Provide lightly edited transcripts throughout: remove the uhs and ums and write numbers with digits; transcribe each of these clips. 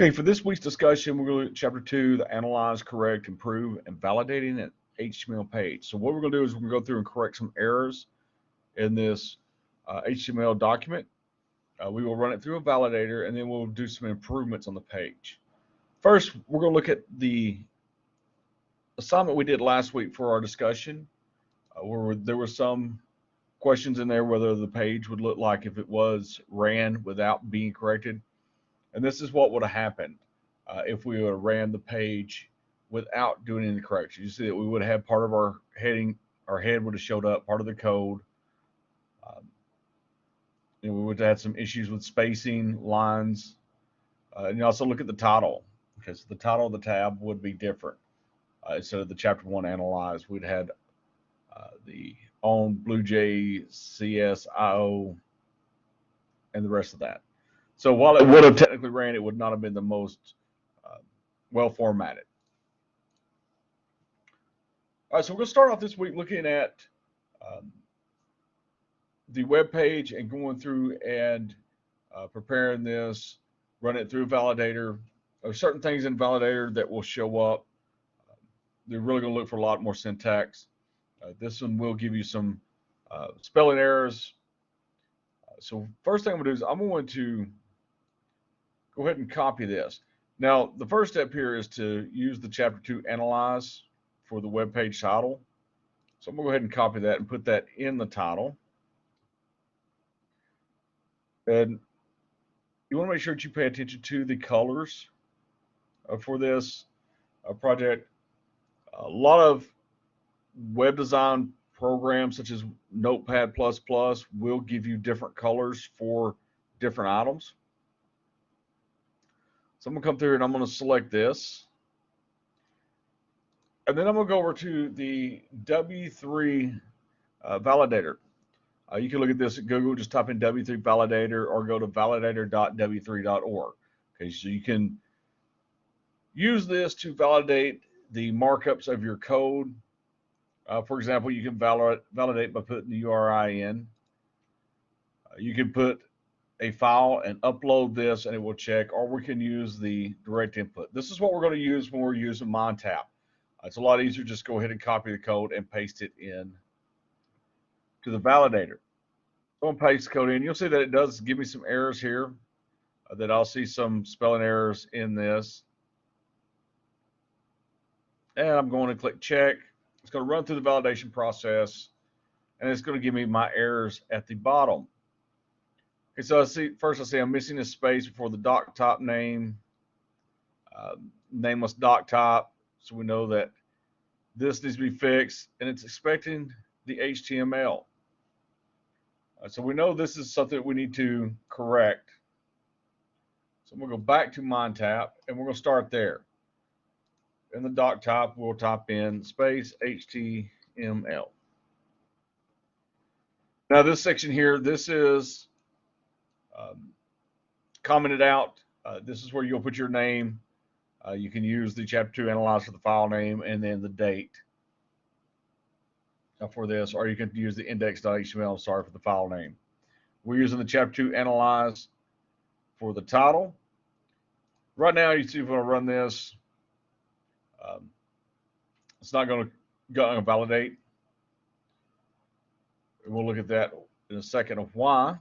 Okay, for this week's discussion, we're going to look at Chapter 2, the Analyze, Correct, Improve, and Validating an HTML page. So what we're going to do is we're going to go through and correct some errors in this HTML document. We will run it through a validator, and then we'll do some improvements on the page. First, we're going to look at the assignment we did last week for our discussion, where there were some questions in there whether the page would look like if it was ran without being corrected. And this is what would have happened if we would have ran the page without doing any corrections. You see that we would have had part of our heading, our head would have showed up, part of the code. We would have had some issues with spacing, lines. And you also look at the title, because the title of the tab would be different. Instead of the Chapter 1 Analyze, we'd had the on Blue Jay, CSIO, and the rest of that. So while it would have technically ran, it would not have been the most well formatted. All right, so we're going to start off this week looking at the web page and going through and preparing this, run it through Validator. There are certain things in Validator that will show up. They're really going to look for a lot more syntax. This one will give you some spelling errors. So first thing I'm going to do is I'm going to go ahead and copy this. Now, the first step here is to use the Chapter 2 Analyze for the web page title. So I'm going to go ahead and copy that and put that in the title. And you want to make sure that you pay attention to the colors for this project. A lot of web design programs such as Notepad++ will give you different colors for different items. So I'm going to come through and I'm going to select this. And then I'm going to go over to the W3 validator. You can look at this at Google, just type in W3 validator or go to validator.w3.org. Okay, so you can use this to validate the markups of your code. For example, you can validate by putting the URI in. You can put a file and upload this and it will check, or we can use the direct input. This is what we're going to use when we're using MindTap. It's a lot easier, just go ahead and copy the code and paste it in to the validator. So I'm going to paste the code in. You'll see that it does give me some errors here, that I'll see some spelling errors in this. And I'm going to click check. It's going to run through the validation process, and it's going to give me my errors at the bottom. Okay, so I see I'm missing a space before the doc top name, nameless doc top, so we know that this needs to be fixed, and it's expecting the HTML. So we know this is something that we need to correct. So I'm going to go back to MindTap, and we're going to start there. In the doc top, we'll type in space HTML. Now this section here, this is commented out. This is where you'll put your name. You can use the Chapter 2 Analyze for the file name and then the date for this, or you can use the index.html, sorry, for the file name. We're using the Chapter 2 Analyze for the title. Right now, you see if I run this, it's not going to validate. We'll look at that in a second of why.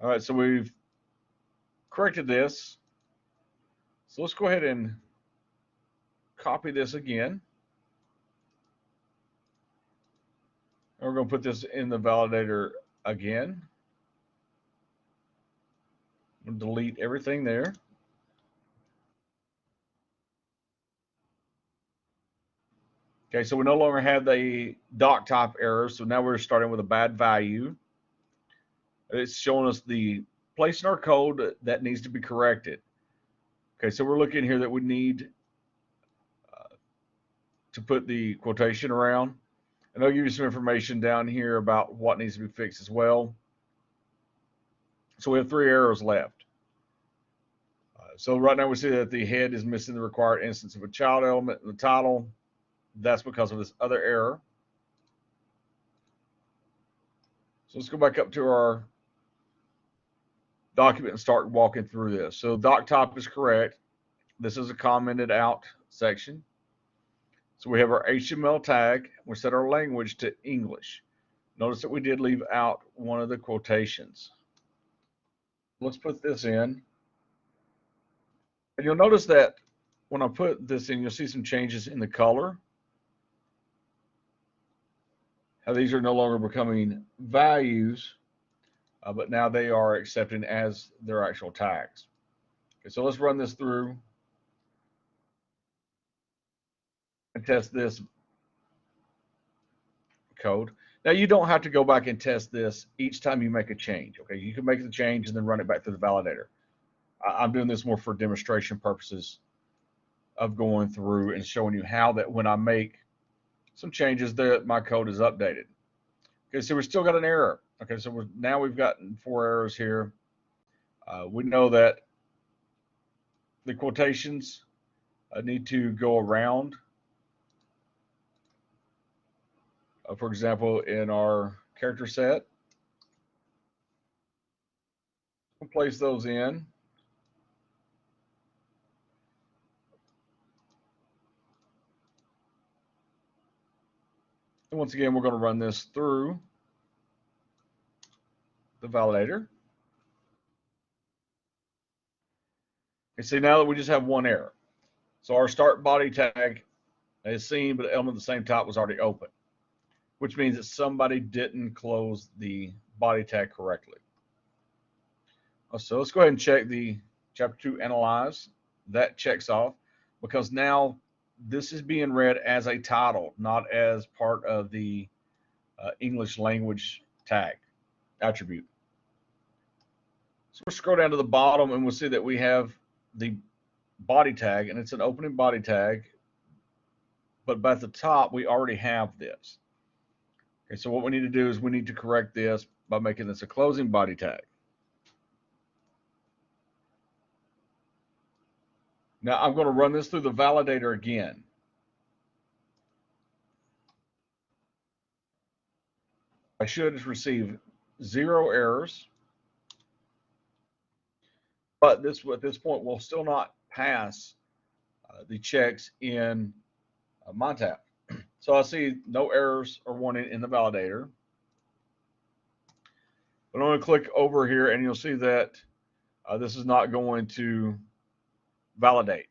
All right, so we've corrected this. So let's go ahead and copy this again. And we're going to put this in the validator again. I'm going to delete everything there. Okay, so we no longer have the doc type error, so now we're starting with a bad value. It's showing us the place in our code that needs to be corrected. Okay, so we're looking here that we need to put the quotation around, and I'll give you some information down here about what needs to be fixed as well. So we have 3 errors left. So right now we see that the head is missing the required instance of a child element in the title. That's because of this other error. So let's go back up to our document and start walking through this. So doc top is correct. This is a commented out section. So we have our HTML tag. We set our language to English. Notice that we did leave out one of the quotations. Let's put this in. And you'll notice that when I put this in, you'll see some changes in the color. How these are no longer becoming values, but now they are accepted as their actual tags. Okay, so let's run this through and test this code. Now you don't have to go back and test this each time you make a change. Okay, you can make the change and then run it back through the validator. I'm doing this more for demonstration purposes of going through and showing you how that when I make some changes that my code is updated. Okay, so we still got an error. Okay, so now we've gotten 4 errors here. We know that the quotations need to go around. For example, in our character set, we'll place those in. And once again, we're going to run this through the validator. And see now that we just have one error. So our start body tag is seen, but the element of the same type was already open, which means that somebody didn't close the body tag correctly. So let's go ahead and check the chapter 2 analyze. That checks off because now this is being read as a title, not as part of the English language tag attribute. So we'll scroll down to the bottom and we'll see that we have the body tag, and it's an opening body tag, but at the top we already have this. Okay, so what we need to do is we need to correct this by making this a closing body tag. Now I'm going to run this through the validator again. I should receive 0 errors, but this at this point will still not pass the checks in MyTap. So I see no errors or warning in the validator. But I'm going to click over here and you'll see that this is not going to validate.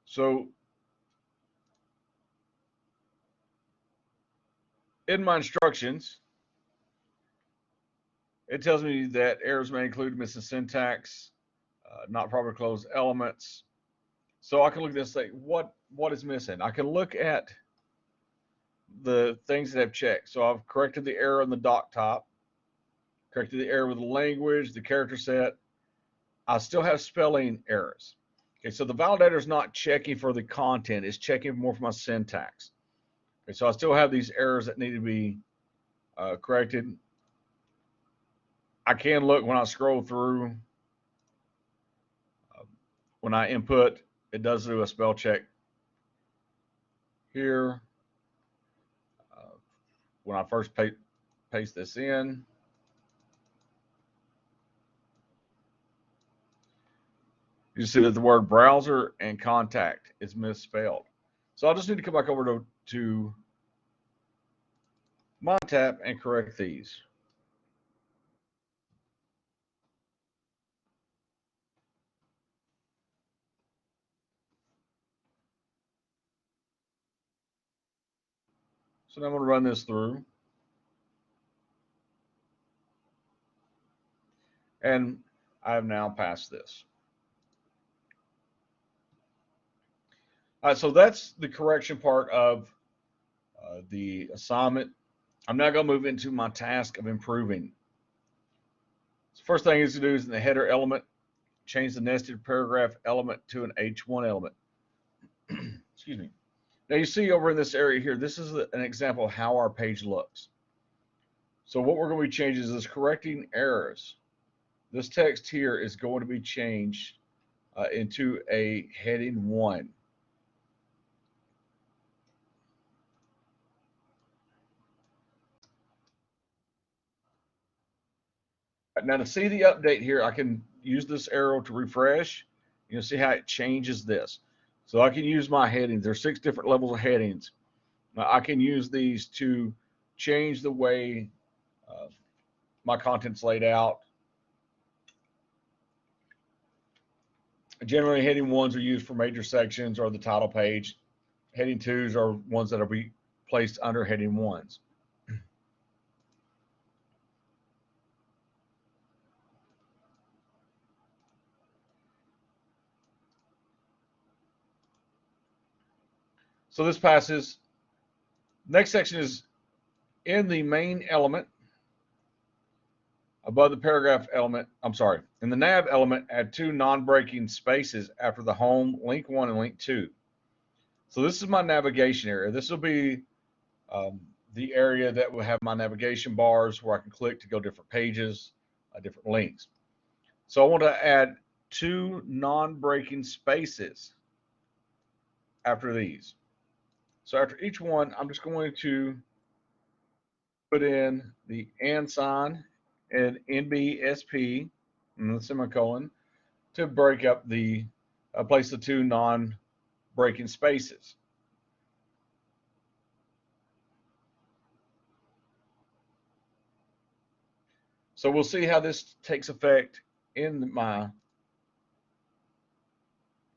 So in my instructions, it tells me that errors may include missing syntax, not properly closed elements. So I can look at this and say, what is missing? I can look at the things that have checked. So I've corrected the error in the doc top, corrected the error with the language, the character set. I still have spelling errors. Okay, so the validator is not checking for the content, it's checking more for my syntax. Okay, so I still have these errors that need to be corrected. I can look when I scroll through. When I input, it does do a spell check here. When I first paste this in, you see that the word browser and contact is misspelled. So I just need to come back over to MyTap and correct these. So now I'm going to run this through. And I have now passed this. All right, so that's the correction part of the assignment. I'm now going to move into my task of improving. So first thing is to do is in the header element, change the nested paragraph element to an H1 element. Excuse me. Now you see over in this area here, this is an example of how our page looks. So what we're going to be changing is correcting errors. This text here is going to be changed into a heading 1. Now to see the update here, I can use this arrow to refresh. You'll see how it changes this. So I can use my headings. There's 6 different levels of headings. Now I can use these to change the way my content's laid out. Generally, heading 1s are used for major sections or the title page. Heading 2s are ones that will be placed under heading 1s. So this passes. Next section is in the main element. Above the paragraph element, I'm sorry, in the nav element, add 2 non-breaking spaces after the home, link 1 and link 2. So this is my navigation area. This will be the area that will have my navigation bars where I can click to go different pages, different links. So I want to add 2 non-breaking spaces after these. So after each one, I'm just going to put in the and sign and NBSP and the semicolon to break up the place the 2 non-breaking spaces. So we'll see how this takes effect in my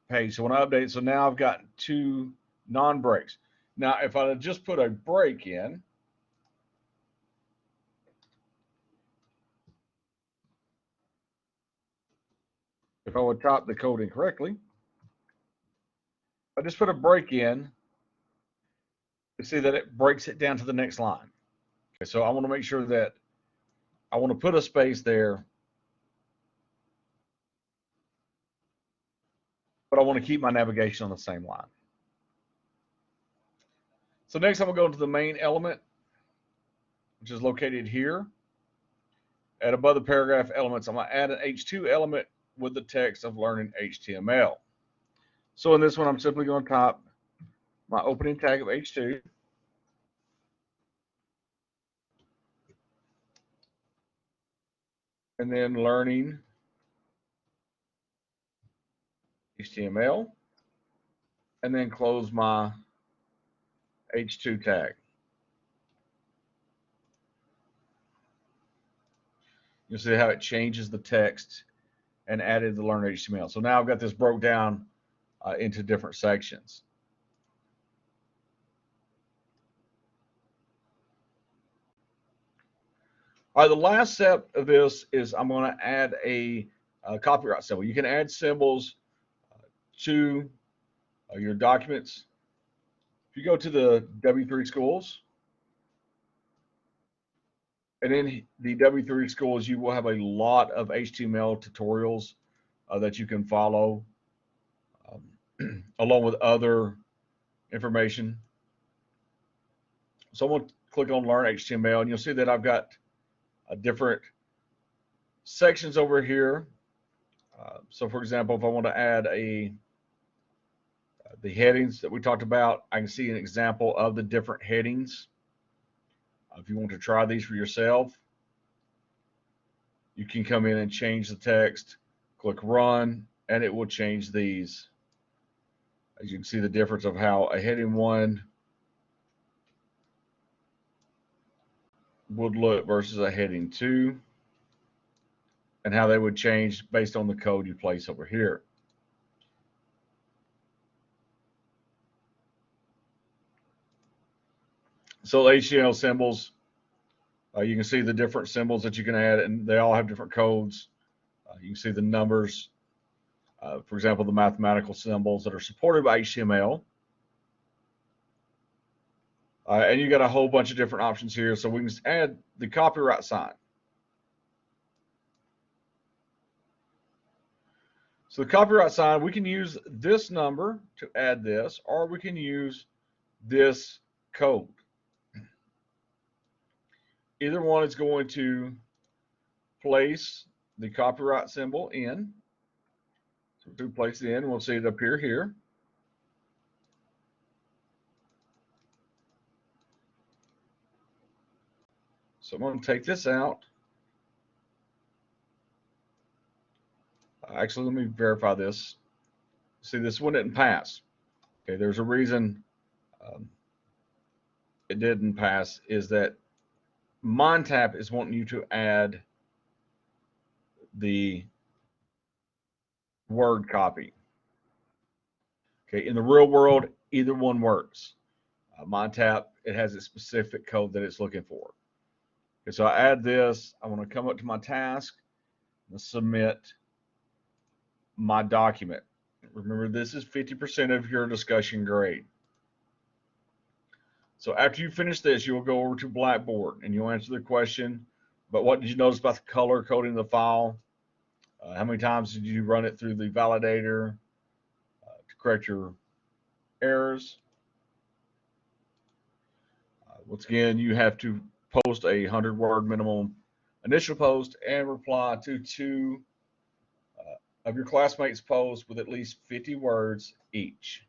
page. So when I update, so now I've got 2 non-breaks. Now if I just put a break in, if I would type the code incorrectly, I just put a break in, you see that it breaks it down to the next line. Okay, so I want to make sure that I want to put a space there, but I want to keep my navigation on the same line. So next I'm going to go into the main element, which is located here. And above the paragraph elements, I'm going to add an H2 element with the text of learning HTML. So in this one, I'm simply going to type my opening tag of H2. And then learning HTML. And then close my H2 tag. You'll see how it changes the text and added the learn HTML. So now I've got this broke down into different sections. All right, the last step of this is I'm going to add a copyright symbol. You can add symbols to your documents. If you go to the W3 schools, and in the W3 schools, you will have a lot of HTML tutorials that you can follow along with other information. So I'm going to click on Learn HTML, and you'll see that I've got different sections over here. So for example, if I want to add the headings that we talked about, I can see an example of the different headings. If you want to try these for yourself, you can come in and change the text, click run, and it will change these. As you can see the difference of how a heading 1 would look versus a heading 2, and how they would change based on the code you place over here. So the HTML symbols, you can see the different symbols that you can add, and they all have different codes. You can see the numbers, for example, the mathematical symbols that are supported by HTML. And you got a whole bunch of different options here. So we can just add the copyright sign. So the copyright sign, we can use this number to add this, or we can use this code. Either one is going to place the copyright symbol in. So to place it in, we'll see it appear here. So I'm going to take this out. Actually, let me verify this. See, this one didn't pass. Okay, there's a reason it didn't pass, is that MindTap is wanting you to add the Word copy. Okay, in the real world, either one works. MindTap, it has a specific code that it's looking for. Okay, so I add this. I want to come up to my task and submit my document. Remember, this is 50% of your discussion grade. So after you finish this, you'll go over to Blackboard and you'll answer the question, but what did you notice about the color coding the file? How many times did you run it through the validator to correct your errors? Once again, you have to post a 100-word minimum initial post and reply to 2 of your classmates' posts with at least 50 words each.